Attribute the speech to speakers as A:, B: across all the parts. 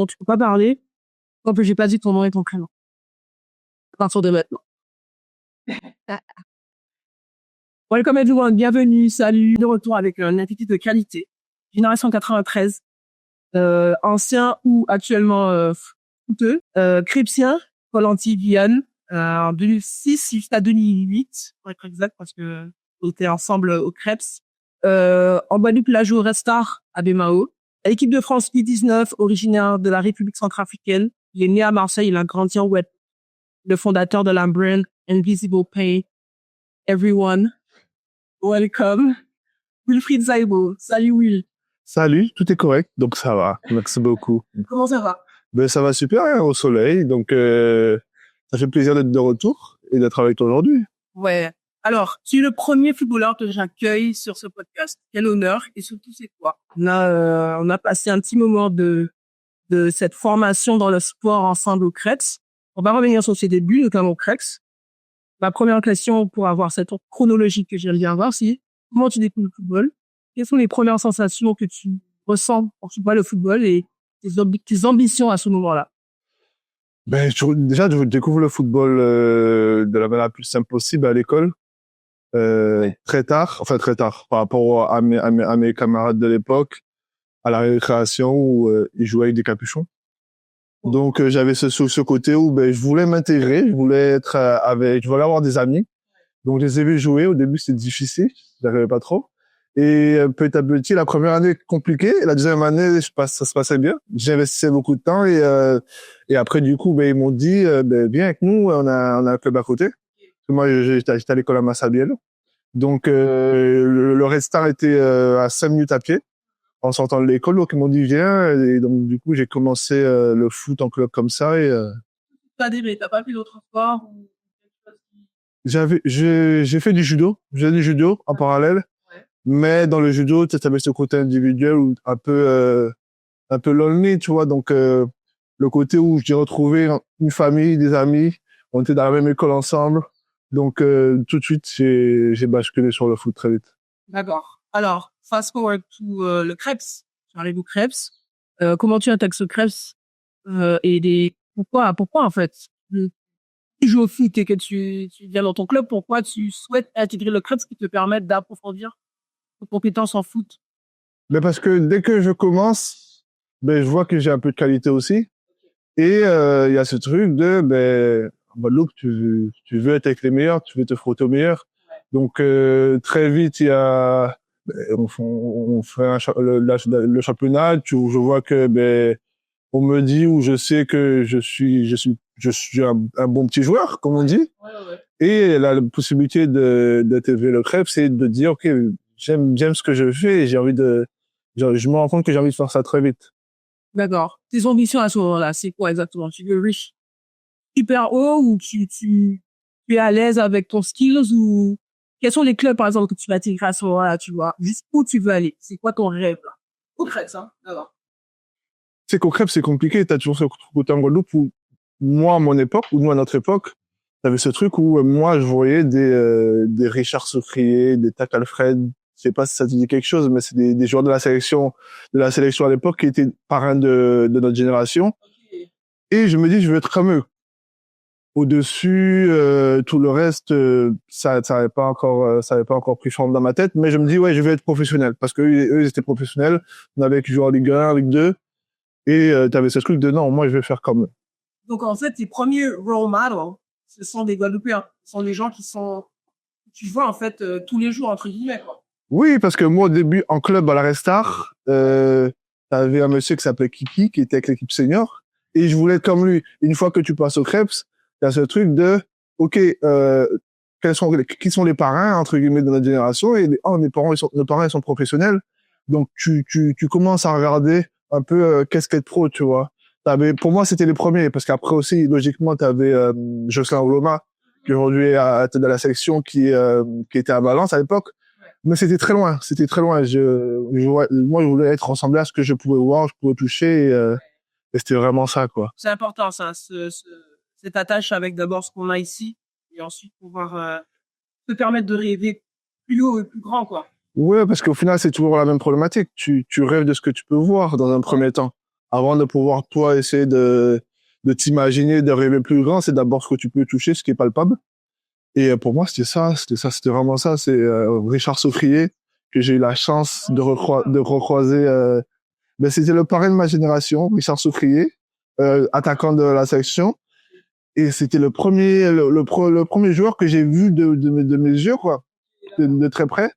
A: tu peux pas parler tant que j'ai pas dit ton nom et ton prénom. À partir de maintenant. Welcome everyone, bienvenue, salut, de retour avec un invité de qualité. Génération 93, ancien ou actuellement footeux, Crépsien, Paul-Anti Guyane, en 2006 jusqu'à 2008, pour être exact, parce que on était ensemble au Crêpes. En Guadeloupe, il a joué au Red Star à Bemao. À l'équipe de France U19, originaire de la République centrafricaine. Il est né à Marseille, il a grandi en Guadeloupe. Le fondateur de la brand Invisible Pay. Everyone, welcome. Wilfried Zaibo. Salut Will.
B: Salut, tout est correct, donc ça va. Merci beaucoup.
A: Comment ça va?
B: Ben ça va super, hein, au soleil, donc ça fait plaisir d'être de retour et d'être avec toi aujourd'hui.
A: Ouais. Alors, tu es le premier footballeur que j'accueille sur ce podcast. Quel honneur, et surtout c'est quoi? On a passé un petit moment de cette formation dans le sport ensemble au Crêpes. On va revenir sur ses débuts, notamment au Crêpes. Ma première question pour avoir cette chronologie que j'aime bien voir, c'est comment tu découvres le football? Quelles sont les premières sensations que tu ressens quand tu vois le football et tes ambitions à ce moment-là?
B: Ben déjà, je découvre le football de la manière la plus simple possible à l'école. Très tard par rapport à mes camarades de l'époque, à la récréation où ils jouaient avec des capuchons. Donc j'avais ce côté où ben je voulais m'intégrer, je voulais avoir des amis. Donc je les ai vus jouer. Au début c'était difficile, j'arrivais pas trop. Et petit à petit, la première année compliquée, et la deuxième année ça se passait bien. J'investissais beaucoup de temps et après du coup ben ils m'ont dit ben viens avec nous, on a un club à côté. Moi j'étais à l'école à Massabielle. Donc le Red Star était à 5 minutes à pied en sortant de l'école, donc ils m'ont dit viens, et donc du coup j'ai commencé le foot en club comme ça et
A: T'as pas fait d'autres sports ou
B: j'ai fait du judo, en parallèle,
A: ouais.
B: Mais dans le judo tu avais ce côté individuel ou un peu lonely, tu vois, donc le côté où j'ai retrouvé une famille, des amis, on était dans la même école ensemble, donc tout de suite j'ai basculé sur le foot très vite.
A: D'accord. Alors, fast forward to le Crêpes. J'arrive au Crêpes. Comment tu intègres ce Crêpes pourquoi en fait tu joues au foot et que tu viens dans ton club, pourquoi tu souhaites intégrer le Crêpes qui te permette d'approfondir tes compétences en foot?
B: Mais parce que dès que je commence, ben je vois que j'ai un peu de qualité aussi. Et il y a ce truc de en Guadeloupe, tu veux être avec les meilleurs, tu veux te frotter aux meilleurs. Donc très vite il y a on fait le championnat, je vois que on me dit ou je sais que je suis un bon petit joueur comme on dit. Et la possibilité de t'élever le crêpe, c'est de dire OK, j'aime ce que je fais et je me rends compte que j'ai envie de faire ça très vite.
A: D'accord. Tes ambitions à ce moment-là, c'est quoi exactement? Tu veux reach super haut ou tu es à l'aise avec ton skills ou quels sont les clubs, par exemple, que tu vas intégrer à ce moment-là, tu vois? Jusqu'où tu veux aller? C'est quoi ton rêve, là? Concret, ça. D'accord.
B: C'est qu'au crêpe, c'est compliqué. T'as toujours ce côté en Guadeloupe où, moi, à mon époque, ou nous, à notre époque, t'avais ce truc où, moi, je voyais des Richard Secréé, des Tac Alfred. Je sais pas si ça te dit quelque chose, mais c'est des joueurs de la sélection à l'époque qui étaient parrains de notre génération.
A: Okay.
B: Et je me dis, je veux être comme eux. Au-dessus, tout le reste, ça avait pas encore pris forme dans ma tête, mais je me dis, ouais, je vais être professionnel. Parce que eux, ils étaient professionnels. On avait joué en Ligue 1, Ligue 2. Et t'avais ce truc de non, moi je vais faire comme eux.
A: Donc en fait, tes premiers role models, ce sont des Guadeloupéens. Ce sont des gens tu vois en fait tous les jours entre guillemets quoi.
B: Oui, parce que moi au début en club à la Restar, t'avais un monsieur qui s'appelait Kiki qui était avec l'équipe senior et je voulais être comme lui. Une fois que tu passes au Crêpes, t'as ce truc de OK, qui sont les parrains entre guillemets de notre génération et nos parents ils sont professionnels. Donc tu commences à regarder un peu qu'est-ce qu'être pro, tu vois. Pour moi c'était les premiers parce qu'après aussi logiquement t'avais Jocelyn Oloma qui aujourd'hui est dans la sélection qui était à Valence à l'époque. Mais c'était très loin. Moi, je voulais être ressemblé à ce que je pouvais voir, je pouvais toucher, et c'était vraiment ça, quoi.
A: C'est important, ça, cette attache avec d'abord ce qu'on a ici, et ensuite pouvoir te permettre de rêver plus haut et plus grand, quoi.
B: Ouais, parce qu'au final, c'est toujours la même problématique. Tu rêves de ce que tu peux voir dans un premier temps. avant de pouvoir, toi, essayer de t'imaginer, de rêver plus grand, c'est d'abord ce que tu peux toucher, ce qui est palpable. Et pour moi, c'était vraiment ça. C'est Richard Sofrier, que j'ai eu la chance de recroiser. Ben, c'était le parrain de ma génération, Richard Sofrier, attaquant de la section. Et c'était le premier joueur que j'ai vu de mes yeux, quoi, de très près.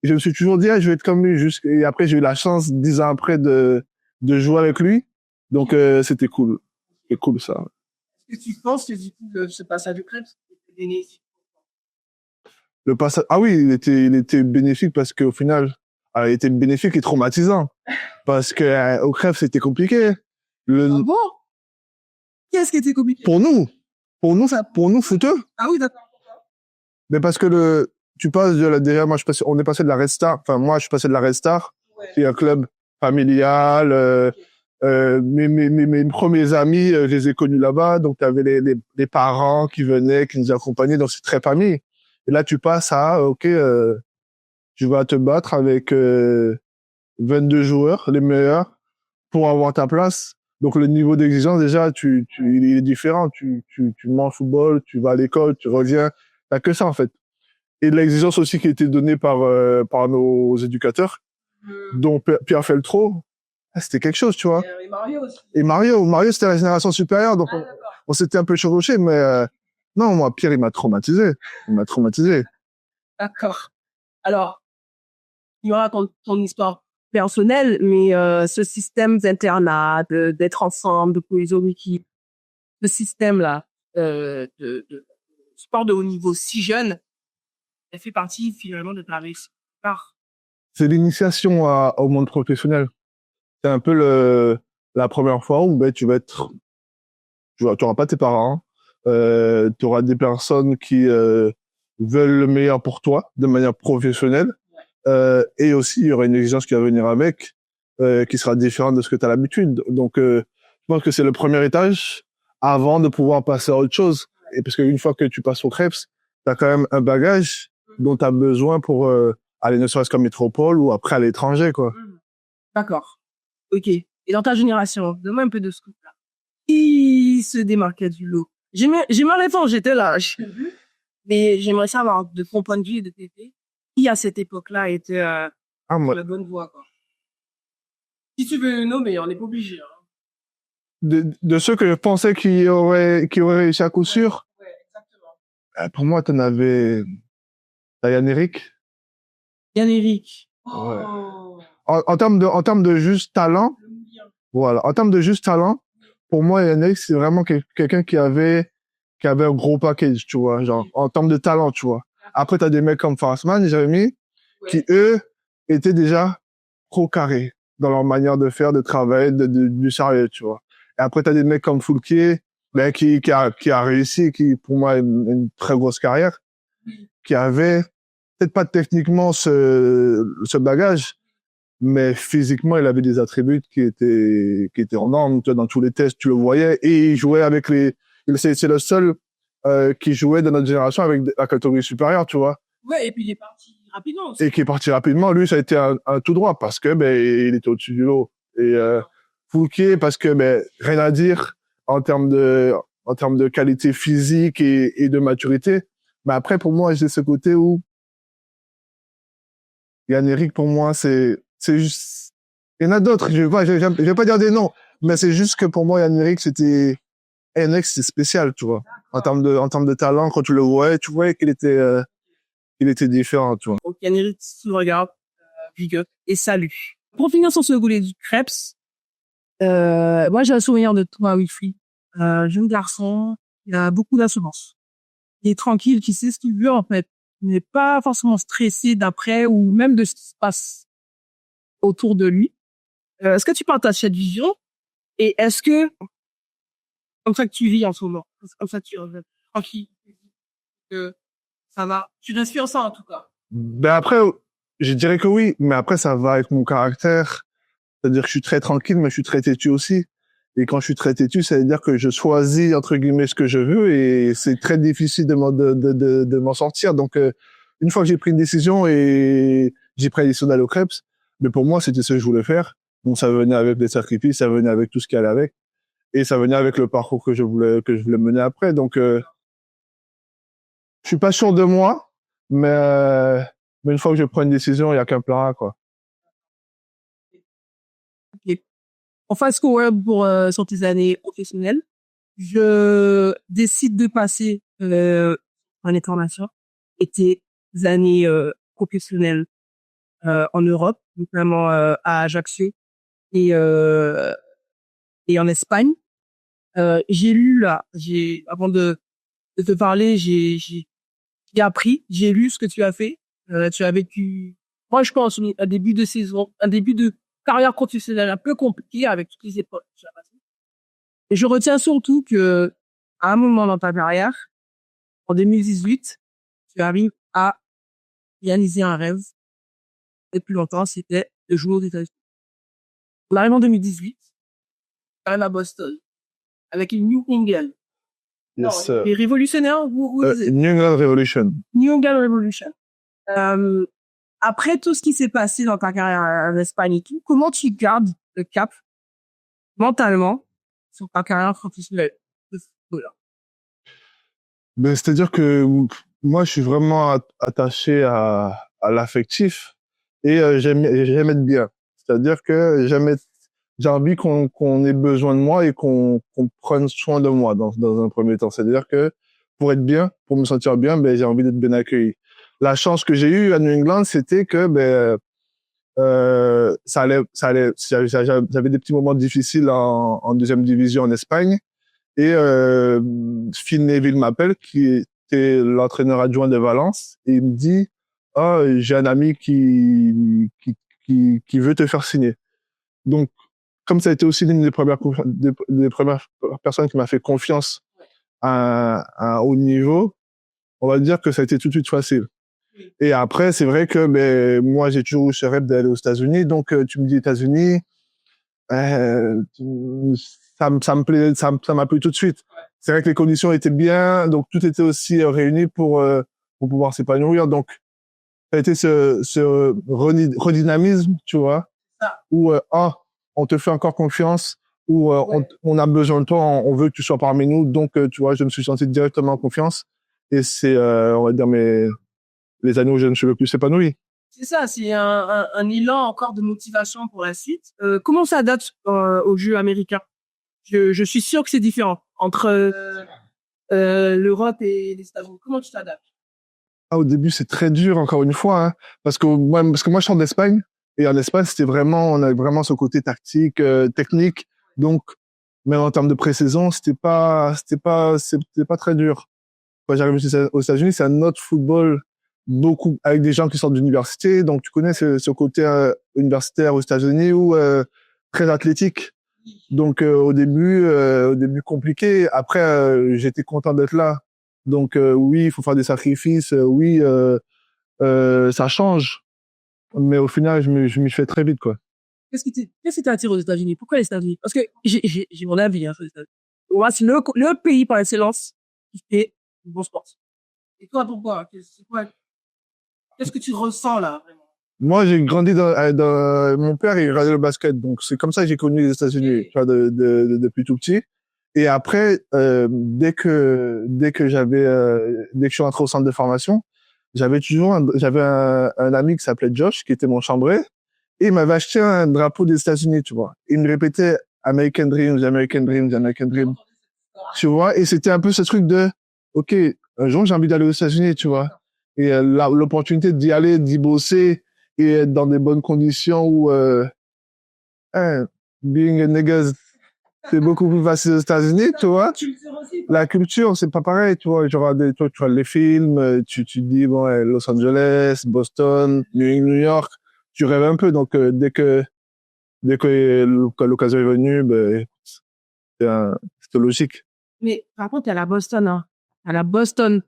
B: Et je me suis toujours dit, ah, je vais être comme lui. Et après, j'ai eu la chance, 10 ans après, de jouer avec lui. Donc, c'était cool. C'était cool, ça.
A: Est-ce que tu penses que du coup, ce passage du Krebs était bénéfique?
B: Le passage, ah oui, il était bénéfique parce qu'au final, il était bénéfique et traumatisant. Parce que, au Crève, c'était compliqué.
A: Ah bon? Qu'est-ce qui était compliqué?
B: Pour nous, footeux.
A: Ah oui, d'accord.
B: Mais parce que tu passes déjà, on est passé de la Red Star. Enfin, moi, je suis passé de la Red Star.
A: Ouais.
B: C'est un club familial. Mes premiers amis, je les ai connus là-bas. Donc, t'avais les parents qui venaient, qui nous accompagnaient. Donc, c'est très famille. Et là, tu passes à, OK, tu vas te battre avec 22 joueurs, les meilleurs, pour avoir ta place. Donc, le niveau d'exigence, déjà, il est différent. Tu manges au football, tu vas à l'école, tu reviens. T'as que ça, en fait. Et l'exigence aussi qui a été donnée par nos éducateurs, dont Pierre Feltro, c'était quelque chose, tu vois.
A: Et Mario aussi.
B: Et Mario, c'était la génération supérieure, donc on s'était un peu chevauché, mais non, moi, Pierre, il m'a traumatisé.
A: D'accord. Alors, il y aura ton histoire personnelle, mais ce système d'internat, d'être ensemble, de cohésion d'équipe, ce système-là de sport de haut niveau si jeune, elle fait partie finalement de ta réussite.
B: C'est l'initiation au monde professionnel. C'est un peu la première fois où ben, tu auras pas tes parents, tu auras des personnes qui veulent le meilleur pour toi de manière professionnelle. Et aussi, il y aura une exigence qui va venir avec, qui sera différente de ce que tu as l'habitude. Donc, je pense que c'est le premier étage avant de pouvoir passer à autre chose. Et parce qu'une fois que tu passes au Krebs, tu as quand même un bagage dont tu as besoin pour aller ne serait-ce qu'en métropole ou après à l'étranger, quoi.
A: D'accord. Ok. Et dans ta génération, donne-moi un peu de scoop là. Qui se démarquait du lot? J'ai ma réponse, j'étais là. Mais j'aimerais savoir de ton point de vue et de TP, qui à cette époque-là était sur la bonne voie, quoi. Si tu veux le nommer, on n'est pas obligé. Hein.
B: De ceux que je pensais qui auraient réussi à coup sûr.
A: Ouais, exactement.
B: Pour moi, t'as Yann-Éric.
A: Yann-Éric.
B: Ouais.
A: Oh.
B: En termes de juste talent. Voilà. En termes de juste talent, pour moi, Yann-Éric, c'est vraiment quelqu'un qui avait un gros package, tu vois, genre, en termes de talent, tu vois. Après, t'as des mecs comme Farsman et Jérémy, qui, eux, étaient déjà trop carrés dans leur manière de faire, de travailler, du sérieux, tu vois. Et après, t'as des mecs comme Foulquier, ben, qui a réussi, qui, pour moi, a une très grosse carrière, qui avait, peut-être pas techniquement ce bagage, mais physiquement, il avait des attributs qui étaient en norme. Dans tous les tests, tu le voyais, et il jouait avec c'est le seul, qui jouait de notre génération avec la catégorie supérieure, tu vois.
A: Ouais, et puis il est parti rapidement aussi.
B: Et qui est parti rapidement. Lui, ça a été un tout droit parce que, ben, il était au-dessus du lot. Et, Fouquier, parce que, ben, rien à dire en termes de qualité physique et de maturité. Mais après, pour moi, j'ai ce côté où Yann-Éric, pour moi, c'est juste, il y en a d'autres, je vais pas dire des noms, mais c'est juste que pour moi, Yann-Éric, c'est spécial, tu vois. En termes de talent, quand tu le voyais, tu voyais qu'il était différent, tu vois.
A: Donc, Yann-Éric, si tu le regardes, big up et salut. Pour finir sur ce goulet du Krebs, moi, j'ai un souvenir de toi, Wilfried. Jeune garçon, il a beaucoup d'assurance. Il est tranquille, qui sait ce qu'il veut, en fait. Il n'est pas forcément stressé d'après ou même de ce qui se passe autour de lui. Est-ce que tu partages cette vision? Et est-ce que, comme ça que tu vis en ce moment, comme ça tu es tranquille, que ça va, tu respires ça en tout cas?
B: Ben après, je dirais que oui, mais après, ça va avec mon caractère. C'est-à-dire que je suis très tranquille, mais je suis très têtu aussi. Et quand je suis très têtu, ça veut dire que je choisis, entre guillemets, ce que je veux, et c'est très difficile de m'en sortir. Donc, une fois que j'ai pris une décision et j'ai pris la décision d'aller au Krebs, mais pour moi, c'était ce que je voulais faire. Donc ça venait avec des sacrifices, ça venait avec tout ce qui allait avec, et ça venait avec le parcours que je voulais mener après. Donc je suis pas sûr de moi, mais une fois que je prends une décision, il y a qu'un plan A, quoi.
A: Ok. En fast forward pour sur tes années professionnelles, je décide de passer en international et tes années professionnelles en Europe, notamment à Ajaccio et et en Espagne. J'ai lu là, j'ai avant de te parler, j'ai appris, j'ai lu ce que tu as fait. Tu as vécu, moi je pense, un début de saison, un début de carrière professionnelle un peu compliqué avec toutes les épreuves que tu as passées. Et je retiens surtout que à un moment dans ta carrière, en 2018, tu arrives à réaliser un rêve. Et plus longtemps, c'était de jouer aux États-Unis. On arrive en 2018, tu arrives à Boston avec une New England. Non,
B: Yes,
A: les révolutionnaires,
B: New England Revolution.
A: New England Revolution. Euh, Après tout ce qui s'est passé dans ta carrière en Espagne et tout, comment tu gardes le cap mentalement sur ta carrière professionnelle de footballeur?
B: Ben, c'est-à-dire que moi, je suis vraiment attaché à l'affectif et j'aime être bien. C'est-à-dire que j'ai envie qu'on ait besoin de moi et qu'on prenne soin de moi dans un premier temps. C'est-à-dire que pour être bien, pour me sentir bien, ben, j'ai envie d'être bien accueilli. La chance que j'ai eue à New England, c'était que ben, j'avais des petits moments difficiles en deuxième division en Espagne. Et Phil Neville m'appelle, qui était l'entraîneur adjoint de Valence, et il me dit, ah, j'ai un ami qui veut te faire signer. Donc, comme ça a été aussi l'une des premières personnes qui m'a fait confiance à un haut niveau, on va dire que ça a été tout de suite facile. Et après, c'est vrai que ben, moi, j'ai toujours eu ce rêve d'aller aux États-Unis. Donc, tu me dis États-Unis, euh, ça me plaît, ça m'a plu tout de suite. C'est vrai que les conditions étaient bien, donc tout était aussi réuni pour pouvoir s'épanouir. Donc, ça a été ce redynamisme, tu vois, où on te fait encore confiance, où on a besoin de toi, on veut que tu sois parmi nous. Donc, tu vois, je me suis senti directement en confiance. Et c'est, on va dire, les années où je ne suis le plus épanoui.
A: C'est ça, c'est un élan encore de motivation pour la suite. Comment ça date au jeu américain? Je suis sûr que c'est différent entre l'Europe et les États-Unis. Comment tu t'adaptes?
B: Ah, au début, c'est très dur, encore une fois, hein, parce que moi, je sors d'Espagne, et en Espagne, on avait vraiment ce côté tactique, technique, donc, même en termes de pré-saison, c'était pas très dur. Quand j'arrive aux États-Unis, c'est un autre football, beaucoup, avec des gens qui sortent d'université, donc tu connais ce côté universitaire aux États-Unis où, très athlétique. Donc, au début compliqué. Après, j'étais content d'être là. Donc oui, il faut faire des sacrifices. Oui, ça change. Mais au final, je m'y fais très vite, quoi.
A: Qu'est-ce qui t'attire aux États-Unis? Pourquoi les États-Unis? Parce que j'ai mon avis hein, sur les États-Unis. Moi, c'est le pays par excellence qui fait du bon sport. Et toi, pourquoi? Qu'est-ce que tu ressens là, vraiment?
B: Moi, j'ai grandi mon père, il regardait le basket. Donc, c'est comme ça que j'ai connu les États-Unis, tu vois, depuis tout petit. Et après, dès que je suis rentré au centre de formation, j'avais un ami qui s'appelait Josh, qui était mon chambré. Et il m'avait acheté un drapeau des États-Unis, tu vois. Il me répétait American Dreams, American Dreams, American Dreams. Tu vois, et c'était un peu ce truc de, OK, un jour j'ai envie d'aller aux États-Unis, tu vois. Et l'opportunité d'y aller, d'y bosser et être dans des bonnes conditions où, hein, being a nigga, c'est beaucoup plus facile aux États-Unis, tu vois. La culture, c'est pas pareil, tu vois. Genre, toi, tu vois les films, tu dis, bon, ouais, Los Angeles, Boston, New York, tu rêves un peu. Donc, que l'occasion est venue, ben, c'était logique.
A: Mais par contre, t'es à la Boston, hein. À la Boston.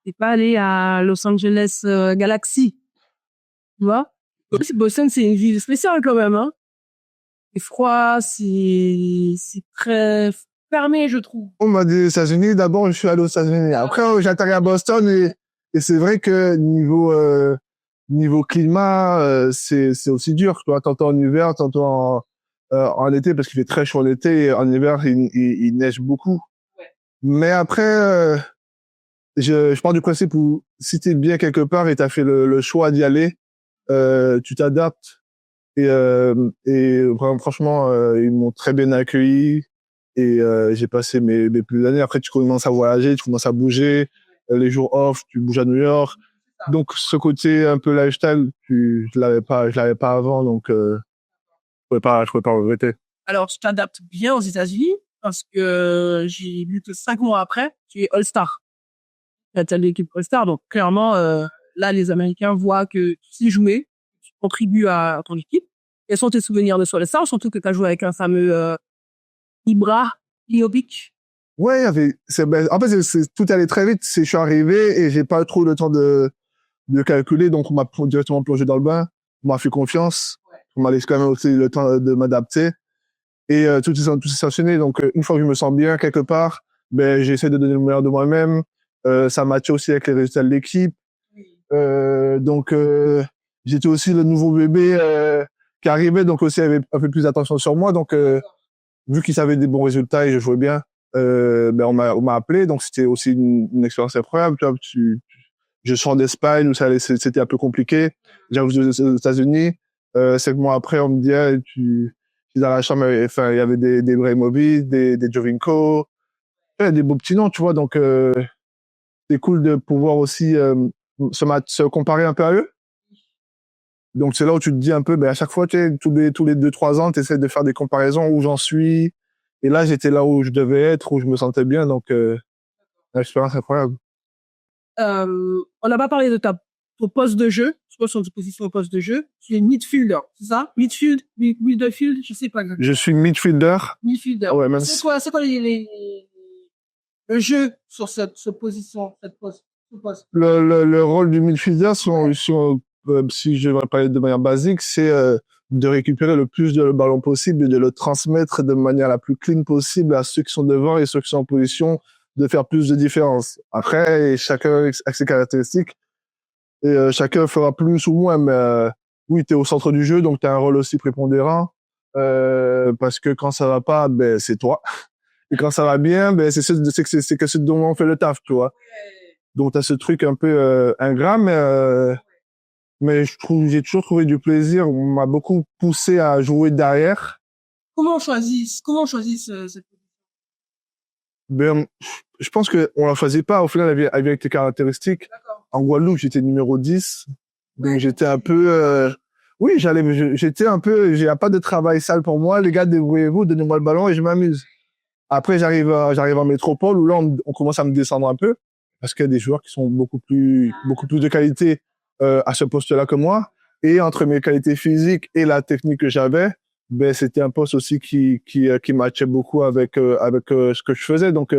A: T'es pas allé à Los Angeles Galaxy. Tu vois? Boston, c'est une ville spéciale quand même, hein. C'est froid, c'est très fermé, je trouve.
B: On m'a dit aux États-Unis, d'abord, je suis allé aux États-Unis. Après, j'atterris à Boston et c'est vrai que niveau climat, c'est aussi dur. Tu vois, tantôt en hiver, tantôt en été parce qu'il fait très chaud en été et en hiver il neige beaucoup.
A: Ouais.
B: Mais après, je pars du principe où si t'es bien quelque part et t'as fait le choix d'y aller, tu t'adaptes et vraiment franchement ils m'ont très bien accueilli et j'ai passé mes plus années. Après tu commences à voyager, tu commences à bouger, les jours off, tu bouges à New York. Donc ce côté un peu lifestyle, je l'avais pas avant donc je pouvais pas regretter.
A: Alors, je t'adapte bien aux États-Unis parce que j'ai vu que 5 mois après, tu es All-Star. Tu as l'équipe All-Star. Donc, clairement, là, les Américains voient que tu sais jouer, tu contribues à ton équipe. Quels sont tes souvenirs de ce All-Star? Surtout que tu as joué avec un fameux Ibra Liobic.
B: Ouais, il y avait, en fait, tout allait très vite. Je suis arrivé et j'ai pas trop le temps de calculer. Donc, on m'a directement plongé dans le bain. On m'a fait confiance.
A: Ouais.
B: On m'a laissé quand même aussi le temps de m'adapter. Et tout s'est enchaîné. Donc, une fois que je me sens bien quelque part, ben, j'essaie de donner le meilleur de moi-même. Ça matchait aussi avec les résultats de l'équipe. Donc, j'étais aussi le nouveau bébé qui arrivait. Donc, aussi, il y avait un peu plus d'attention sur moi. Donc, vu qu'ils avaient des bons résultats et je jouais bien, ben on m'a appelé. Donc, c'était aussi une expérience incroyable. Tu vois, je sors d'Espagne où c'était un peu compliqué. J'arrive aux États-Unis. 5 mois après, on me dit, ah, dans la chambre, enfin, il y avait des Ibrahimovic, des Jovinko, des beaux petits noms, tu vois. Donc, c'est cool de pouvoir aussi se comparer un peu à eux. Donc, c'est là où tu te dis un peu, ben, à chaque fois, tu sais, tous les 2-3 ans, tu essaies de faire des comparaisons où j'en suis. Et là, j'étais là où je devais être, où je me sentais bien. Donc, une expérience incroyable.
A: On n'a pas parlé de ton poste de jeu. Je pense sur ta position au poste de jeu. Tu es midfielder, c'est ça? Midfield, je sais pas.
B: Je suis midfielder.
A: Midfielder.
B: Ouais, même
A: c'est quoi le jeu sur cette position, ce poste?
B: Le rôle du midfielder, si je vais parler de manière basique, c'est de récupérer le plus de ballons possible et de le transmettre de manière la plus clean possible à ceux qui sont devant et ceux qui sont en position de faire plus de différence. Après, chacun a ses caractéristiques et chacun fera plus ou moins, mais oui, tu es au centre du jeu, donc tu as un rôle aussi prépondérant parce que quand ça va pas, ben c'est toi. Et quand ça va bien, ben c'est que ce dont on fait le taf, tu vois. Donc t'as ce truc un peu ingrat, mais j'ai toujours trouvé du plaisir. On m'a beaucoup poussé à jouer derrière.
A: Comment on choisit cette position?
B: Ben, je pense que on la choisit pas. Au final, avec tes caractéristiques.
A: D'accord.
B: En Guadeloupe, j'étais numéro 10. Donc
A: Ouais.
B: j'étais un peu, oui, j'étais un peu, j'ai pas de travail sale pour moi. Les gars, débrouillez-vous, donnez-moi le ballon et je m'amuse. Après, j'arrive en métropole où là, on commence à me descendre un peu parce qu'il y a des joueurs qui sont beaucoup plus de qualité à ce poste-là que moi. Et entre mes qualités physiques et la technique que j'avais, ben c'était un poste aussi qui matchait beaucoup avec ce que je faisais. Donc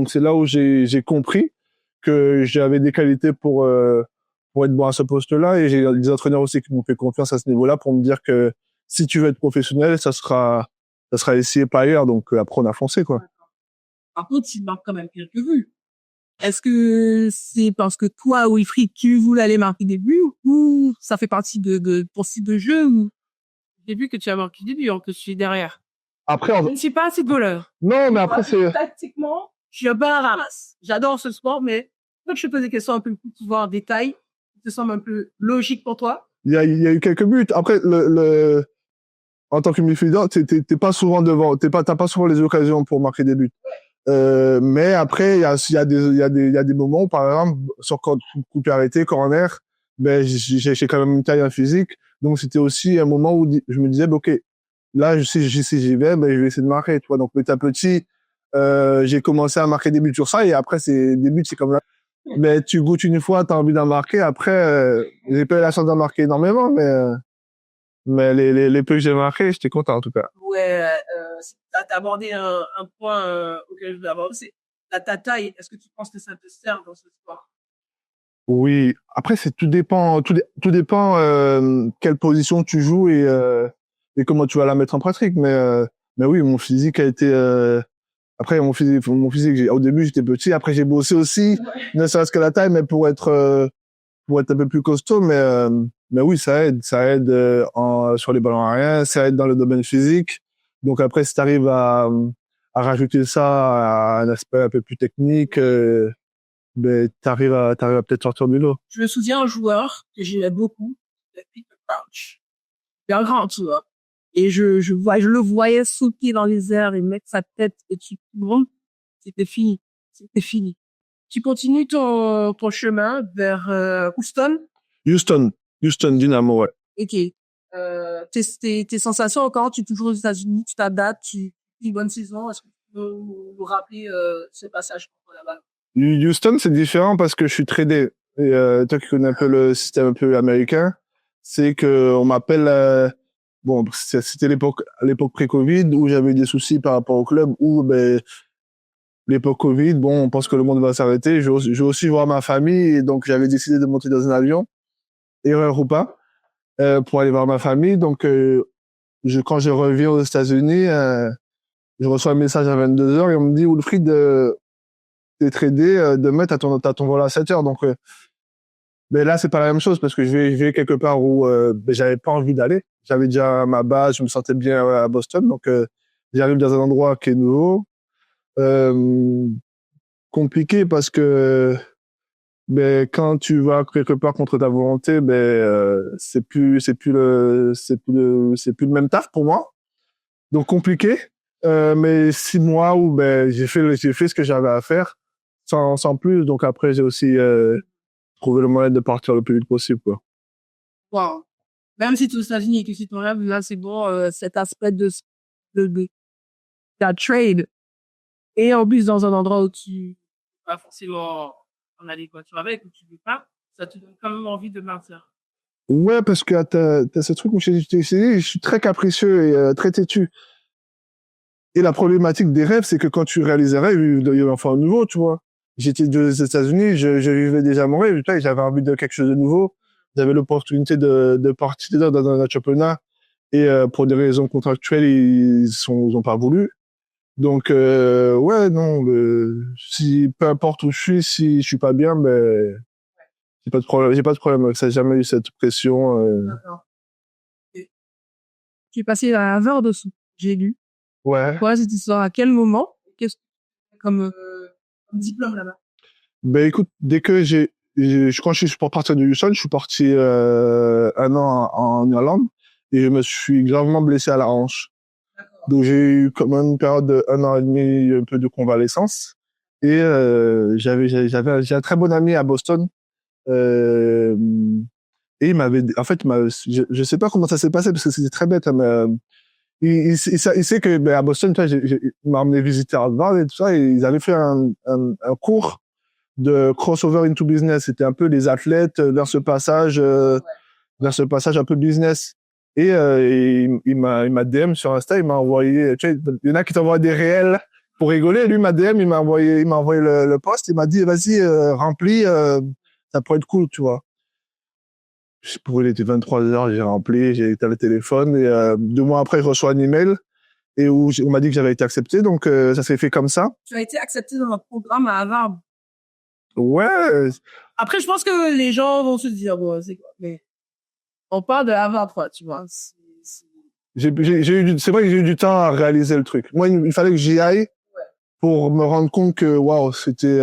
B: c'est là où j'ai compris que j'avais des qualités pour être bon à ce poste-là. Et j'ai des entraîneurs aussi qui m'ont fait confiance à ce niveau-là pour me dire que si tu veux être professionnel, ça sera ici et pas ailleurs. Donc après on a foncé quoi.
A: Par contre, il marque quand même quelques buts. Est-ce que c'est parce que toi, Wilfried, tu voulais aller marquer des buts ou ça fait partie de ton style de jeu ou j'ai vu que tu as marqué des buts, hein, que je suis derrière.
B: Après,
A: Je ne suis pas assez voleur.
B: non, mais après c'est
A: Tactiquement, je suis un peu à la ramasse. J'adore ce sport, mais quand je te pose des questions un peu plus voir en détail, qui te semble un peu logique pour toi.
B: il y a eu quelques buts. Après en tant que midfielder, t'es pas souvent devant, t'as pas souvent les occasions pour marquer des buts. Mais après, il y a des moments où, par exemple, sur coup de pied arrêté, corner, ben, j'ai quand même une taille, un physique. Donc, c'était aussi un moment où je me disais, ben, OK, là, si j'y vais, ben, je vais essayer de marquer, tu vois. Donc, petit à petit, j'ai commencé à marquer des buts sur ça. Et après, des buts, c'est comme là. Mais tu goûtes une fois, t'as envie d'en marquer. Après, j'ai pas eu la chance d'en marquer énormément, mais les peu que j'ai marqués, j'étais content, en tout cas.
A: Ouais, t'as abordé un point auquel je voulais aborder, c'est ta taille. Est-ce que tu penses que ça te sert dans ce sport?
B: Oui. Après, tout dépend, tout dépend quelle position tu joues et comment tu vas la mettre en pratique. Mais oui, mon physique a été. Après, mon physique, au début, j'étais petit. Après, j'ai bossé aussi, ne serait-ce que la taille, mais pour être un peu plus costaud. Mais oui, ça aide sur les ballons aériens, ça aide dans le domaine physique. Donc après, si tu arrives à rajouter ça à un aspect un peu plus technique, ben t'arrives à peut-être sortir du lot.
A: Je me souviens un joueur que j'aimais beaucoup, c'était Peter Crouch. Bien grand, tu vois. Et je le voyais sauter dans les airs et mettre sa tête et bon, c'était fini. C'était fini. Tu continues ton chemin vers Houston.
B: Houston Dynamo, ouais.
A: Ok. Tes sensations encore, tu es toujours aux États-Unis, tu t'adaptes, tu fais une bonne saison. Est-ce que tu peux nous rappeler ce passage là-bas?
B: Houston, c'est différent parce que je suis tradé. Et toi qui connais un peu le système un peu américain, c'est que on m'appelle. Bon, c'était l'époque pré-Covid où j'avais des soucis par rapport au club où ben l'époque Covid, bon, on pense que le monde va s'arrêter. Je veux aussi voir ma famille et donc j'avais décidé de monter dans un avion, erreur ou pas, pour aller voir ma famille. Donc quand je reviens aux États-Unis, je reçois un message à 22h et on me dit Wilfried, t'es tradé, demain t'as ton vol à 7h. Donc mais là c'est pas la même chose parce que je vais quelque part où ben, j'avais pas envie d'aller. J'avais déjà ma base, je me sentais bien à Boston, donc j'arrive dans un endroit qui est nouveau, compliqué parce que ben quand tu vas quelque part contre ta volonté, ben c'est plus le même taf pour moi. Donc compliqué. Mais 6 mois où ben j'ai fait ce que j'avais à faire sans plus. Donc après j'ai aussi trouvé le moyen de partir le plus vite possible, quoi.
A: Wow. Même si tu es aux États-Unis et que c'est ton rêve, là, c'est bon, cet aspect de la trade. Et en plus, dans un endroit où tu pas forcément en adéquation avec, où tu veux pas, ça te donne quand même envie de maintenir.
B: Ouais, parce que t'as ce truc où je suis très capricieux et très têtu. Et la problématique des rêves, c'est que quand tu réalises un rêve, il y a enfin un nouveau, tu vois. J'étais aux États-Unis, je vivais déjà mon rêve, putain, j'avais envie de quelque chose de nouveau. J'avais l'opportunité de partir dans un championnat et pour des raisons contractuelles, ils ont pas voulu. Donc ouais, non, si peu importe où je suis, si je suis pas bien, ben j'ai pas de problème avec ça, j'ai jamais eu cette pression.
A: D'accord. Et tu es passé à un verre dessous, j'ai lu.
B: Ouais.
A: Quoi, cette histoire? À quel moment? Qu'est-ce que tu as comme diplôme là-bas?
B: Ben écoute, dès que quand je suis pour partir de Houston, je suis parti un an en Irlande et je me suis gravement blessé à la hanche.
A: D'accord.
B: Donc j'ai eu comme une période de 1 an et demi, un peu de convalescence. Et j'ai un très bon ami à Boston. Euh, et il m'avait, en fait, je sais pas comment ça s'est passé parce que c'était très bête, hein, mais il sait que ben, à Boston, tu vois, il m'a emmené visiter Harvard et tout ça, et ils avaient fait un cours de crossover into business. C'était un peu les athlètes vers ce passage un peu business. Et il m'a DM sur Insta, il m'a envoyé, tu sais, il y en a qui t'envoient des réels pour rigoler. Lui, il m'a DM, il m'a envoyé le post, il m'a dit, vas-y, remplis, ça pourrait être cool, tu vois. Je sais pas, il était 23h, j'ai rempli, j'ai éteint le téléphone, et 2 mois après, je reçois un email, et où on m'a dit que j'avais été accepté, donc ça s'est fait comme ça.
A: Tu as été accepté dans un programme à Harvard.
B: Ouais,
A: Après, je pense que les gens vont se dire, bon, c'est quoi? Mais on parle de Harvard, quoi, tu vois.
B: c'est vrai que j'ai eu du temps à réaliser le truc. Moi, il fallait que j'y aille pour me rendre compte que, waouh, c'était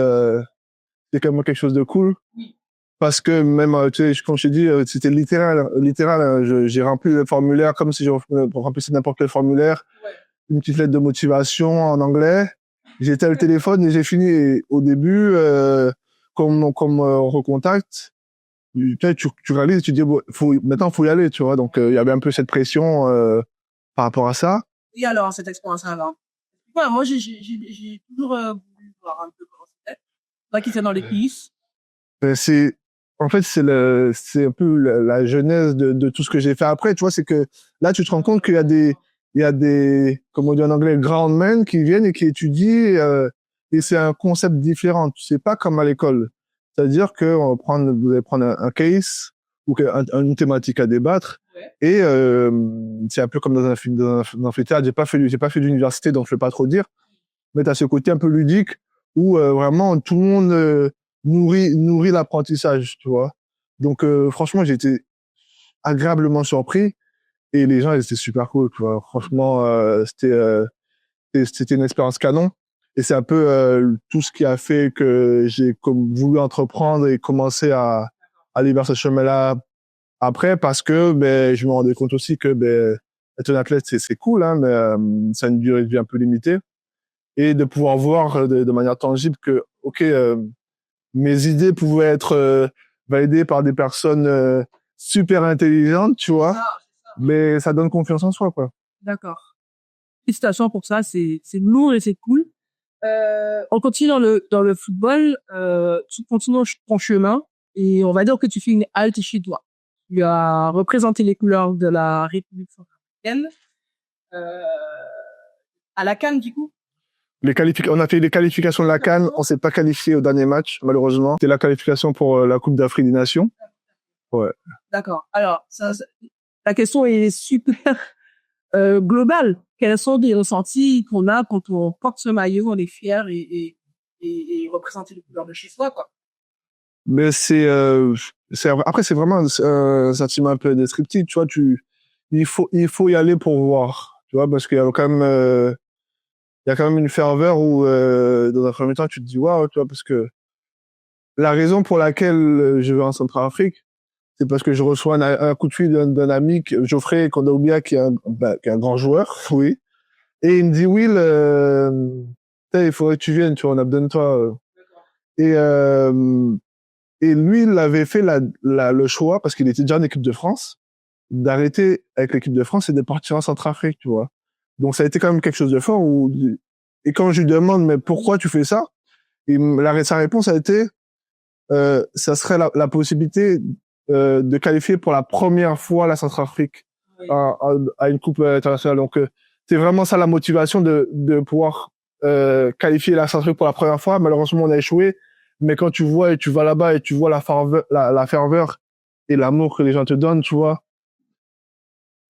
B: quand même quelque chose de cool.
A: Oui.
B: Parce que même, tu sais, comme je t'ai dit, c'était littéral. Hein. J'ai rempli le formulaire comme si je remplissais n'importe quel formulaire.
A: Ouais.
B: Une petite lettre de motivation en anglais. J'ai éteint le téléphone et j'ai fini. Et au début, comme on recontacte, tu réalises, tu dis, bon, maintenant, faut y aller, tu vois. Donc, il y avait un peu cette pression par rapport à ça.
A: Et alors, cette expérience à Harvard? Ouais, moi, j'ai toujours voulu voir un peu comment c'était. Toi qui étais dans les coulisses.
B: Ben, en fait, c'est un peu la genèse de tout ce que j'ai fait après. Tu vois, c'est que là, tu te rends compte il y a des, comme on dit en anglais, ground men qui viennent et qui étudient, et c'est un concept différent. C'est pas comme à l'école. C'est-à-dire que vous allez prendre un case ou une thématique à débattre.
A: Ouais.
B: Et c'est un peu comme dans un amphithéâtre. J'ai pas fait d'université, donc je vais pas trop dire. Mais t'as ce côté un peu ludique où vraiment tout le monde nourrit l'apprentissage, tu vois. Donc franchement, j'ai été agréablement surpris. Et les gens, ils étaient super cool, tu vois. Franchement, c'était une expérience canon. Et c'est un peu tout ce qui a fait que j'ai voulu entreprendre et commencer à aller vers ce chemin-là après, parce que ben, je me rendais compte aussi que ben, être un athlète, c'est cool, hein, mais ça a une durée de vie un peu limitée. Et de pouvoir voir de manière tangible que, OK, mes idées pouvaient être validées par des personnes super intelligentes, tu vois, mais ça donne confiance en soi, quoi.
A: D'accord. Félicitations pour ça, c'est lourd et c'est cool. On continue dans le football, tu continues ton chemin et on va dire que tu fais une halte chez toi. Tu as représenté les couleurs de la République centrafricaine à la CAN du coup.
B: On a fait les qualifications de la CAN, on s'est pas qualifié au dernier match, malheureusement. C'était la qualification pour la Coupe d'Afrique des Nations. Ouais.
A: D'accord. Alors, la question est super globale. Quels sont les ressentis qu'on a quand on porte ce maillot, on est fier et représenter les couleurs de chez soi, quoi.
B: Mais après c'est vraiment un sentiment un peu indescriptible, tu vois. Il faut y aller pour voir, tu vois, parce qu'il y a quand même une ferveur où dans un premier temps tu te dis waouh, tu vois, parce que la raison pour laquelle je vais en Centrafrique, c'est parce que je reçois un coup de fil d'un ami, Geoffrey Kondogbia, qui est un grand joueur, oui. Et il me dit, Will, il faudrait que tu viennes, tu vois, on a besoin de toi. Et, euh, et lui, il avait fait le choix, parce qu'il était déjà en équipe de France, d'arrêter avec l'équipe de France et de partir en Centrafrique, tu vois. Donc ça a été quand même quelque chose de fort. Et quand je lui demande, mais pourquoi tu fais ça? Sa réponse a été, ça serait la possibilité de qualifier pour la première fois la Centrafrique à une coupe internationale. Donc c'est vraiment ça la motivation de pouvoir qualifier la Centrafrique pour la première fois. Malheureusement, on a échoué, mais quand tu vois et tu vas là-bas et tu vois la ferveur et l'amour que les gens te donnent, tu vois.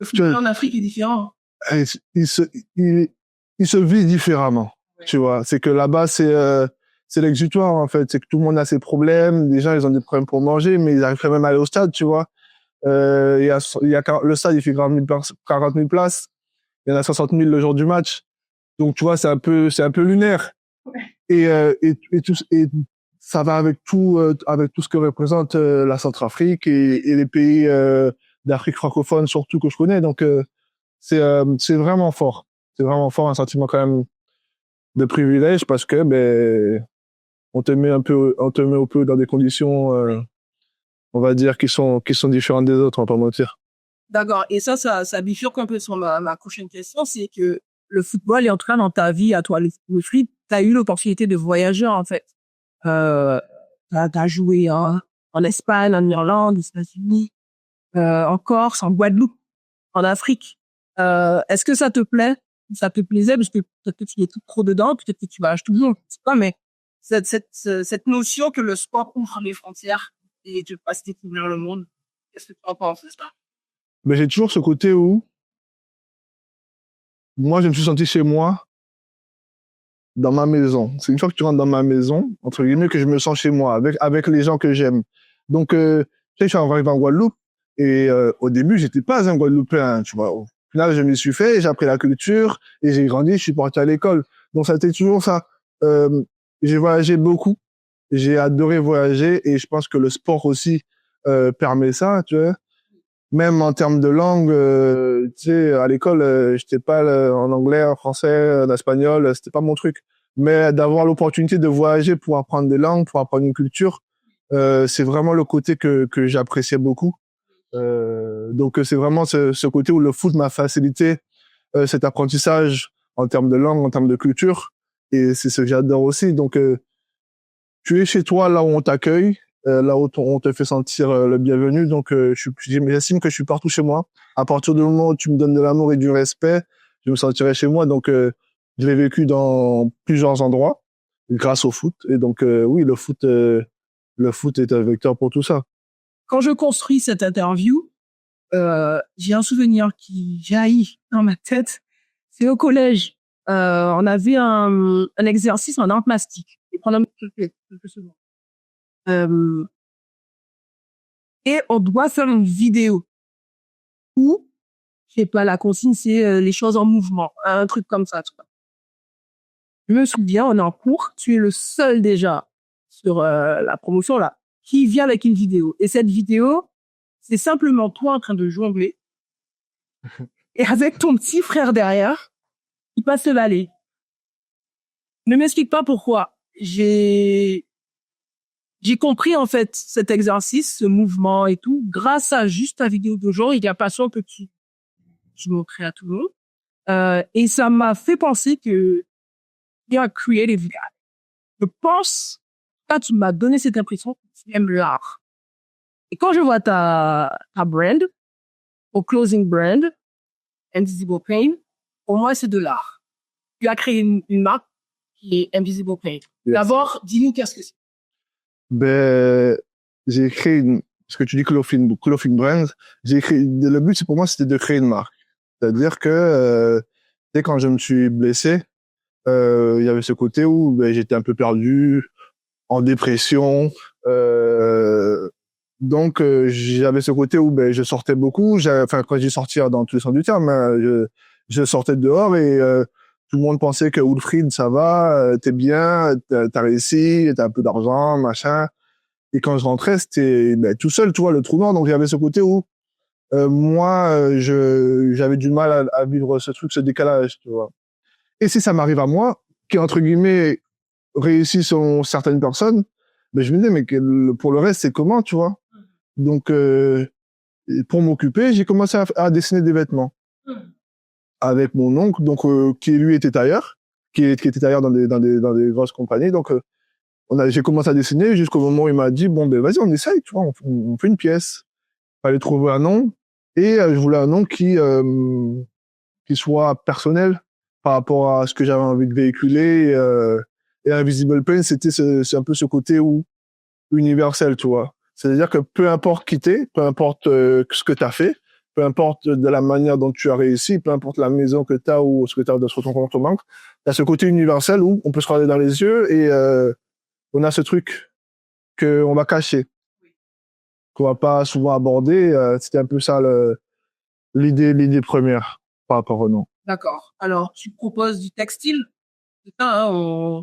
A: Le football en Afrique est différent.
B: Il se vit différemment, tu vois. C'est que là-bas, c'est l'exutoire, en fait. C'est que tout le monde a ses problèmes. Les gens, ils ont des problèmes pour manger, mais ils arrivent quand même à aller au stade, tu vois. Le stade, il fait 40 000 places. Il y en a 60 000 le jour du match. Donc, tu vois, c'est un peu lunaire. Et ça va avec tout ce que représente la Centrafrique et les pays d'Afrique francophone, surtout, que je connais. Donc, c'est vraiment fort. C'est vraiment fort, un sentiment quand même de privilège, parce que ben on te met un peu dans des conditions on va dire qui sont différentes des autres, on va pas mentir.
A: D'accord. Et ça bifurque un peu sur ma prochaine question, c'est que le football est en tout cas dans ta vie à toi, tu as eu l'opportunité de voyager en fait. T'as joué en Espagne, en Irlande, aux États-Unis, en Corse, en Guadeloupe, en Afrique. Est-ce que ça te plaît? Ça te plaisait? Parce que peut-être que tu es tout trop dedans, peut-être que tu voyages toujours, je sais pas, mais cette notion que le sport ouvre les frontières et te fasse découvrir le monde, qu'est-ce que tu en penses de ça?
B: Mais j'ai toujours ce côté où moi je me suis senti chez moi dans ma maison. C'est une fois que tu rentres dans ma maison, entre guillemets, que je me sens chez moi avec les gens que j'aime. Donc tu sais, je suis arrivé en Guadeloupe et au début j'étais pas un Guadeloupéen, tu vois. Au final, je m'y suis fait, j'ai appris la culture et j'ai grandi, je suis parti à l'école. Donc ça a été toujours ça. J'ai voyagé beaucoup, j'ai adoré voyager et je pense que le sport aussi permet ça, tu vois. Même en termes de langue, tu sais, à l'école, j'étais pas en anglais, en français, en espagnol, c'était pas mon truc. Mais d'avoir l'opportunité de voyager pour apprendre des langues, pour apprendre une culture, c'est vraiment le côté que j'appréciais beaucoup. Donc c'est vraiment ce côté où le foot m'a facilité cet apprentissage en termes de langue, en termes de culture, et c'est ce que j'adore aussi. Donc tu es chez toi là où on t'accueille, là où on te fait sentir le bienvenu. Donc j'estime que je suis partout chez moi. À partir du moment où tu me donnes de l'amour et du respect, je me sentirai chez moi. Donc je l'ai vécu dans plusieurs endroits grâce au foot. Et donc oui, le foot est un vecteur pour tout ça.
A: Quand je construis cette interview, j'ai un souvenir qui jaillit dans ma tête. C'est au collège. On avait un exercice en art plastique. Et pendant quelques secondes. Et on doit faire une vidéo. ou, je sais pas, la consigne, c'est les choses en mouvement, un truc comme ça, tu vois. Je me souviens, on est en cours, tu es le seul déjà sur la promotion là, qui vient avec une vidéo. Et cette vidéo, c'est simplement toi en train de jongler et avec ton petit frère derrière, il passe le balai. Ne m'explique pas pourquoi. J'ai compris en fait cet exercice, ce mouvement et tout, grâce à juste la vidéo d'aujourd'hui. Il y a passion que tu montrais à tout le monde. Et ça m'a fait penser que il y a un creative guy. Je pense, là, tu m'as donné cette impression que tu aimes l'art. Et quand je vois ta brand, au closing brand, Invisible Pain, pour moi, c'est de l'art. Tu as créé une marque qui est Invisible Pain. Yes. D'abord, dis-nous qu'est-ce que c'est.
B: Ben, j'ai créé parce que tu dis clothing brand, le but, c'est pour moi, c'était de créer une marque. C'est-à-dire que, tu sais, quand je me suis blessé, il y avait ce côté où, ben, j'étais un peu perdu, en dépression, donc j'avais ce côté où ben je sortais beaucoup, quand j'ai sorti dans tous les sens du terme, hein, je sortais dehors et tout le monde pensait que Wilfried, ça va, t'es bien, t'as réussi, t'as un peu d'argent, machin. Et quand je rentrais, c'était tout seul, tu vois, le trou noir. Donc j'avais ce côté où moi, j'avais du mal à vivre ce truc, ce décalage, tu vois. Et si ça m'arrive à moi, qui entre guillemets réussit selon certaines personnes, ben je me disais mais pour le reste c'est comment, tu vois. Donc pour m'occuper, j'ai commencé à dessiner des vêtements avec mon oncle, donc qui lui était tailleur, qui était tailleur dans des grosses compagnies. Donc j'ai commencé à dessiner jusqu'au moment où il m'a dit bon ben vas-y on essaye, tu vois, on fait une pièce. Fallait trouver un nom et je voulais un nom qui soit personnel par rapport à ce que j'avais envie de véhiculer. Et Invisible Pain, c'est un peu ce côté où universel, tu vois. C'est-à-dire que peu importe qui t'es, peu importe ce que t'as fait, peu importe de la manière dont tu as réussi, peu importe la maison que t'as ou ce que t'as sur ton compte en banque, t'as ce côté universel où on peut se regarder dans les yeux et on a ce truc qu'on va cacher, qu'on va pas souvent aborder. C'était un peu ça l'idée première par rapport au nom.
A: D'accord. Alors, tu proposes du textile, c'est ça, hein,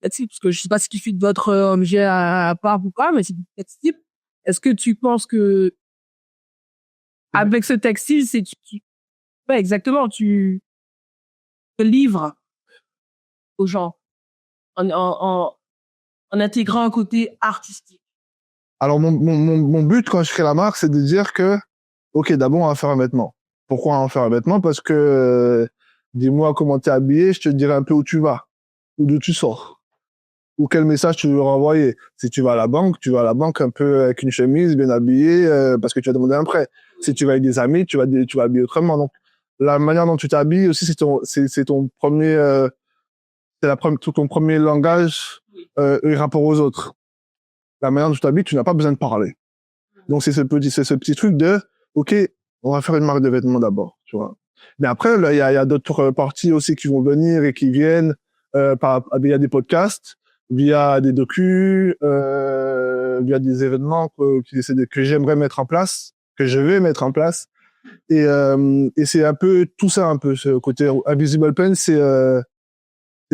A: textile, parce que je sais pas ce qui fait de votre objet à part ou pas, mais c'est du textile. Est-ce que tu penses que avec ce textile, ouais, exactement, tu te livres aux gens en intégrant un côté artistique?
B: Alors, mon but quand je crée la marque, c'est de dire que, ok, d'abord, on va faire un vêtement. Pourquoi on va faire un vêtement? Parce que, dis-moi comment t'es habillé, je te dirai un peu où tu vas, ou d'où tu sors, ou quel message tu veux renvoyer. Si tu vas à la banque, un peu avec une chemise, bien habillé, parce que tu vas demander un prêt. Si tu vas avec des amis, tu vas habiller autrement. Donc, la manière dont tu t'habilles aussi, c'est ton premier, ton premier langage, et rapport aux autres. La manière dont tu t'habilles, tu n'as pas besoin de parler. Donc, c'est ce petit truc de, ok, on va faire une marque de vêtements d'abord, tu vois. Mais après, là, il y a d'autres parties aussi qui vont venir et qui viennent, via des podcasts, via des docus, via des événements que j'aimerais mettre en place, que je vais mettre en place. Et c'est un peu tout ça, un peu, ce côté Invisible Pain, c'est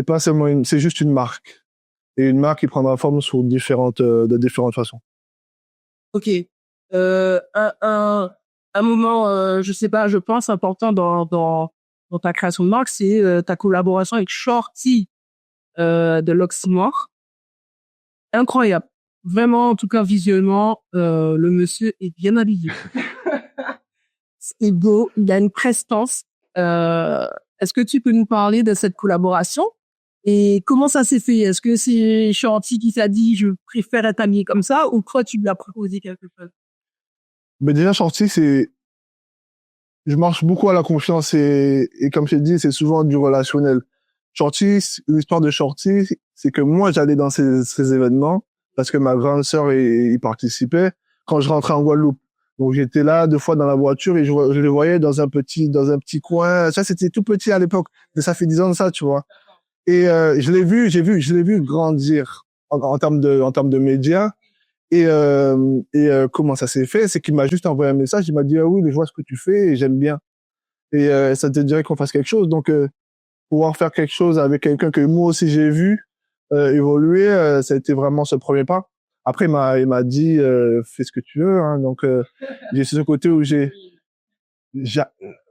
B: pas seulement c'est juste une marque. Et une marque qui prendra forme de différentes façons.
A: Ok. Un moment, je sais pas, je pense important dans ta création de marque, c'est ta collaboration avec Shorty de l'Oxymoire. Incroyable. Vraiment, en tout cas visuellement, le monsieur est bien habillé. C'est beau, il a une prestance. Est-ce que tu peux nous parler de cette collaboration et comment ça s'est fait? Est-ce que c'est Shorty qui t'a dit je préfère être habillé comme ça ou toi tu lui as proposé quelque chose?
B: Mais déjà Shorty, je marche beaucoup à la confiance et comme je t'ai dit, c'est souvent du relationnel. Shorty, l'histoire de Shorty, c'est que moi j'allais dans ces événements parce que ma grande sœur y participait quand je rentrais en Guadeloupe. Donc j'étais là 2 fois dans la voiture et je les voyais dans un petit coin. Ça c'était tout petit à l'époque, mais ça fait 10 ans de ça, tu vois. Et je l'ai vu grandir en termes de médias. Comment ça s'est fait? C'est qu'il m'a juste envoyé un message. Il m'a dit, ah oui, je vois ce que tu fais et j'aime bien. Ça te dirait qu'on fasse quelque chose. Donc, pouvoir faire quelque chose avec quelqu'un que moi aussi j'ai vu évoluer, ça a été vraiment ce premier pas. Après, il m'a dit, fais ce que tu veux. Hein. Donc, j'ai ce côté où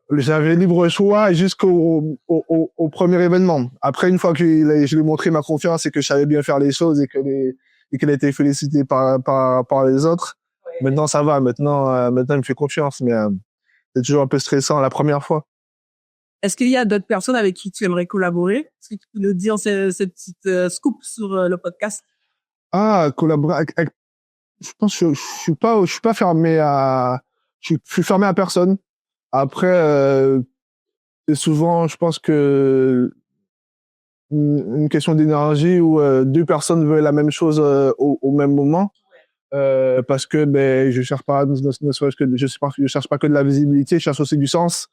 B: j'avais libre choix jusqu'au premier événement. Après, une fois que je lui ai montré ma confiance et que je savais bien faire les choses et qu'elle a été félicitée par les autres, maintenant ça va. Maintenant, il me fait confiance. Mais c'est toujours un peu stressant la première fois.
A: Est-ce qu'il y a d'autres personnes avec qui tu aimerais collaborer? Est-ce que tu peux nous dire cette petite scoop sur le podcast?
B: Ah, collaborer je pense que je suis pas fermé je suis fermé à personne. Après, c'est souvent, je pense que une question d'énergie où deux personnes veulent la même chose au même moment. Parce que ben je cherche pas ne serait-ce que je cherche pas que de la visibilité, je cherche aussi du sens.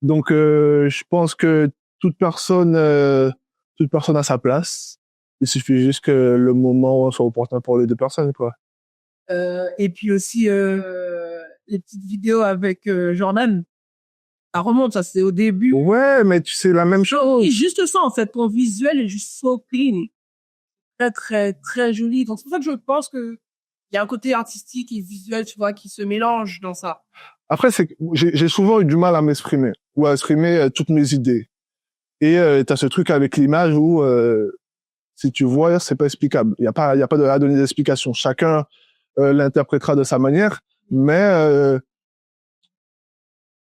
B: Donc je pense que toute personne a sa place. Il suffit juste que le moment soit opportun pour les deux personnes, quoi.
A: Et puis aussi les petites vidéos avec Jordan. Ça remonte, ça c'est au début.
B: Ouais, mais tu sais la même chose.
A: Et juste ça en fait, ton visuel est juste so clean, très très très joli. Donc c'est pour ça que je pense que il y a un côté artistique et visuel, tu vois, qui se mélange dans ça.
B: Après, j'ai souvent eu du mal à m'exprimer ou à exprimer toutes mes idées. Et t'as ce truc avec l'image où si tu vois, c'est pas explicable. Il y a pas à donner d'explication. Chacun l'interprétera de sa manière, mais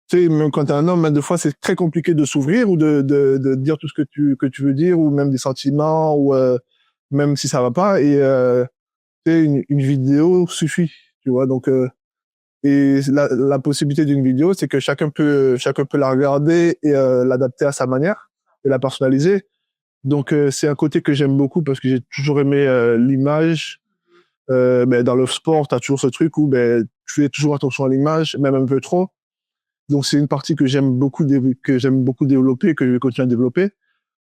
B: tu sais, même quand t'es un homme, des fois c'est très compliqué de s'ouvrir ou de dire tout ce que tu veux dire ou même des sentiments ou même si ça va pas. Et tu sais, une vidéo suffit, tu vois. Donc et la possibilité d'une vidéo, c'est que chacun peut la regarder et l'adapter à sa manière et la personnaliser. Donc c'est un côté que j'aime beaucoup parce que j'ai toujours aimé l'image. Ben, dans le sport, t'as toujours ce truc où ben, tu fais toujours attention à l'image, même un peu trop. Donc c'est une partie que j'aime beaucoup développer, que je vais continuer à développer,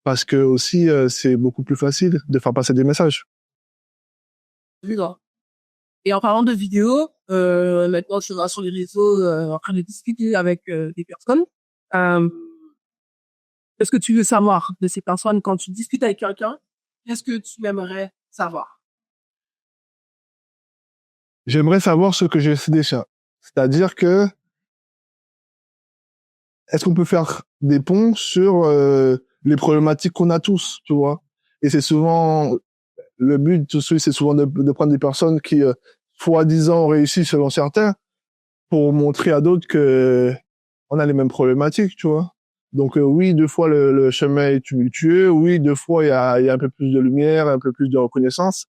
B: parce que aussi c'est beaucoup plus facile de faire passer des messages.
A: Et en parlant de vidéos, maintenant tu seras sur les réseaux en train de discuter avec des personnes. Qu'est-ce que tu veux savoir de ces personnes quand tu discutes avec quelqu'un? Qu'est-ce que tu aimerais savoir?
B: J'aimerais savoir ce que je sais déjà. C'est-à-dire que est-ce qu'on peut faire des ponts sur les problématiques qu'on a tous, tu vois? Et c'est souvent le but, c'est souvent de prendre des personnes qui, soi-disant, ont réussi selon certains, pour montrer à d'autres que on a les mêmes problématiques, tu vois. Donc oui, deux fois le chemin est tumultueux, oui, deux fois il y a un peu plus de lumière, un peu plus de reconnaissance,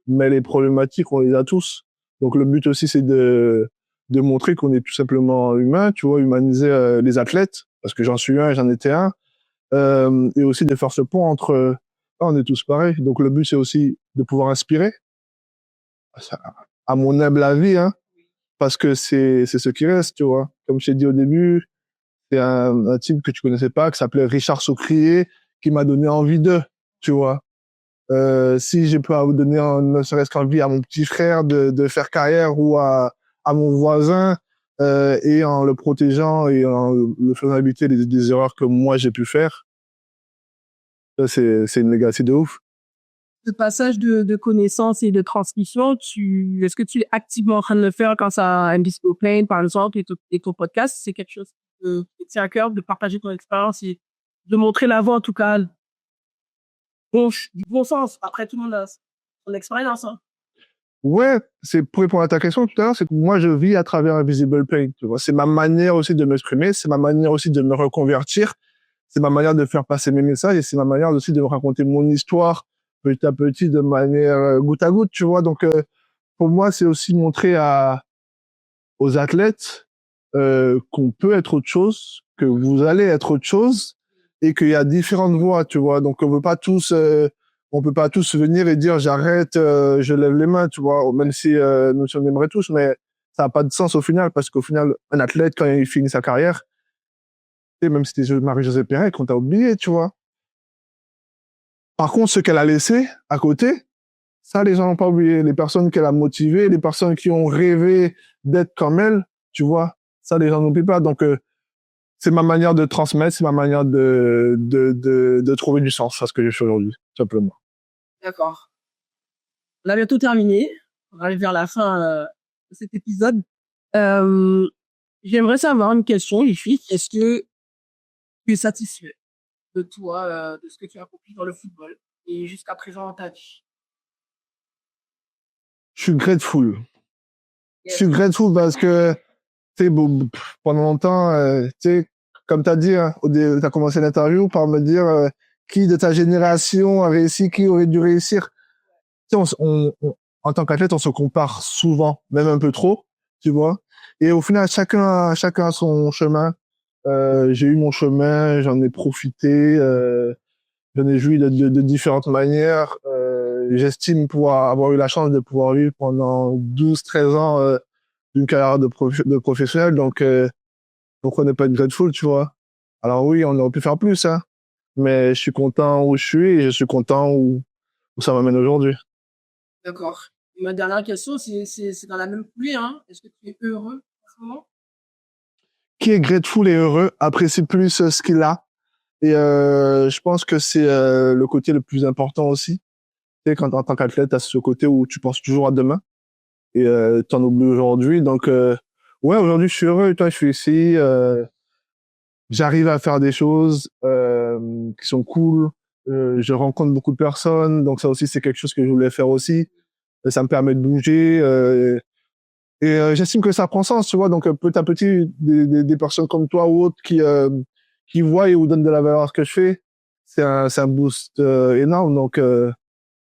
B: mais les problématiques on les a tous. Donc le but aussi c'est de montrer qu'on est tout simplement humain, tu vois, humaniser les athlètes parce que j'en suis un et j'en étais un, et aussi de faire ce pont entre on est tous pareils. Donc le but c'est aussi de pouvoir inspirer, à mon humble avis, hein, parce que c'est ce qui reste, tu vois. Comme je t'ai dit au début, c'est un type que tu connaissais pas, qui s'appelait Richard Saucrier, qui m'a donné envie tu vois. Si je peux donner ne serait-ce qu'envie à mon petit frère de faire carrière ou à mon voisin, et en le protégeant et en le faisant éviter des erreurs que moi j'ai pu faire, ça c'est une legacy de ouf.
A: Ce passage de connaissances et de transmission, est-ce que tu es activement en train de le faire quand ça a un disco plane, par exemple, et ton podcast, c'est quelque chose qui te tient à cœur de partager ton expérience et de montrer la voie, en tout cas, du bon sens. Après, tout le monde a son expérience, hein.
B: Ouais, c'est pour répondre à ta question tout à l'heure, c'est que moi je vis à travers Invisible Pain, tu vois. C'est ma manière aussi de m'exprimer, c'est ma manière aussi de me reconvertir, c'est ma manière de faire passer mes messages et c'est ma manière aussi de me raconter mon histoire petit à petit de manière goutte à goutte, tu vois. Donc pour moi, c'est aussi montrer aux athlètes qu'on peut être autre chose, que vous allez être autre chose et qu'il y a différentes voies, tu vois. Donc on peut pas tous venir et dire j'arrête, je lève les mains, tu vois, même si nous on aimerait tous, mais ça a pas de sens au final parce qu'au final un athlète quand il finit sa carrière, et même si c'était Marie-Josée Pérec qu'on t'a oublié, tu vois. Par contre, ce qu'elle a laissé à côté, Ça, les gens n'ont pas oublié. Les personnes qu'elle a motivées, les personnes qui ont rêvé d'être comme elle, tu vois. Ça, les gens n'oublient pas. Donc, c'est ma manière de transmettre, c'est ma manière de trouver du sens à ce que je fais aujourd'hui, simplement.
A: D'accord. On a bientôt terminé. On arrive vers la fin de cet épisode. J'aimerais savoir une question, les filles. Est-ce que tu es satisfait de toi, de ce que tu as accompli dans le football et jusqu'à présent dans ta vie?
B: Je suis grateful. Je
A: Yes.
B: suis grateful parce que, tu sais, pendant longtemps, tu sais, comme tu as dit, hein, tu as commencé l'interview par me dire qui de ta génération a réussi, qui aurait dû réussir. Tu sais, en tant qu'athlète, on se compare souvent, même un peu trop, tu vois. Et au final, chacun a son chemin. J'ai eu mon chemin, j'en ai profité, j'en ai joui de différentes manières. J'estime pouvoir avoir eu la chance de pouvoir vivre pendant 12-13 ans d'une carrière de professionnel. Donc, pourquoi ne pas être grateful, tu vois? Alors oui, on aurait pu faire plus, hein. Mais je suis content où je suis et je suis content où ça m'amène aujourd'hui.
A: D'accord. Et ma dernière question, c'est dans la même pluie, hein. Est-ce que tu es heureux en ce moment?
B: Qui est grateful et heureux apprécie plus ce qu'il a. Et je pense que c'est le côté le plus important aussi. Tu sais, quand en tant qu'athlète, t'as ce côté où tu penses toujours à demain et t'en oublies aujourd'hui. Donc ouais, aujourd'hui je suis heureux. Toi, je suis ici. J'arrive à faire des choses qui sont cool. Je rencontre beaucoup de personnes, donc ça aussi c'est quelque chose que je voulais faire aussi. Ça me permet de bouger. Et j'estime que ça prend sens, tu vois. Donc petit à petit, des personnes comme toi ou autres qui voient et vous donnent de la valeur à ce que je fais, c'est un boost énorme. Donc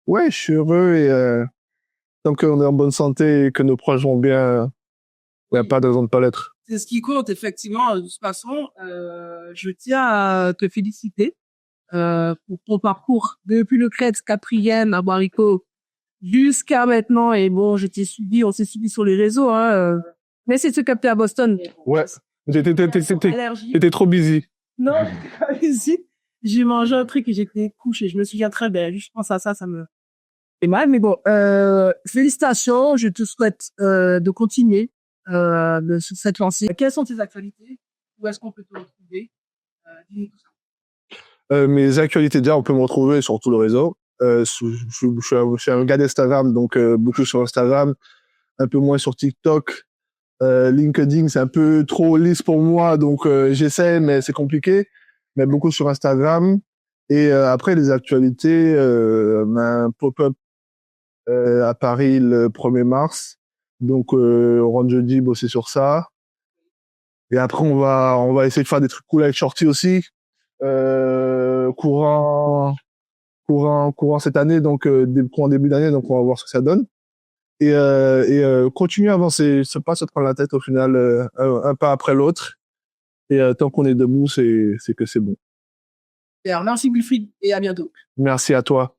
B: ouais, je suis heureux et tant qu'on est en bonne santé et que nos proches vont bien, il n'y a
A: Oui.
B: pas de raison de pas l'être.
A: C'est ce qui compte, effectivement. De toute façon, je tiens à te féliciter pour ton parcours depuis le Crète, quatrième à Barico jusqu'à maintenant. Et bon, je t'ai suivi, on s'est suivi sur les réseaux, hein. Mais c'est de se capter à Boston.
B: Ouais,
A: Allergie.
B: t'étais trop busy.
A: Non, j'étais pas ici. J'ai mangé un truc et j'étais couché. Je me souviens très bien. Je pense à ça, ça me fait mal. Mais bon, félicitations. Je te souhaite de continuer sur cette lancée. Quelles sont tes actualités? Où est-ce qu'on peut te retrouver? Dis-nous tout ça.
B: Mes actualités, déjà, on peut me retrouver sur tout le réseau. Je suis un gars d'Instagram, donc beaucoup sur Instagram, un peu moins sur TikTok. LinkedIn, c'est un peu trop lisse pour moi, donc j'essaie, mais c'est compliqué. Mais beaucoup sur Instagram. Et après, les actualités, un pop-up à Paris le 1er mars. Donc, on rentre jeudi, bosser sur ça. Et après, on va essayer de faire des trucs cool avec Shorty aussi. Courant cette année, donc courant début d'année, donc on va voir ce que ça donne. Et continuer à avancer, se pas se prendre la tête au final, un pas après l'autre. Et tant qu'on est debout, c'est que c'est bon.
A: Merci Wilfried et à bientôt.
B: Merci à toi.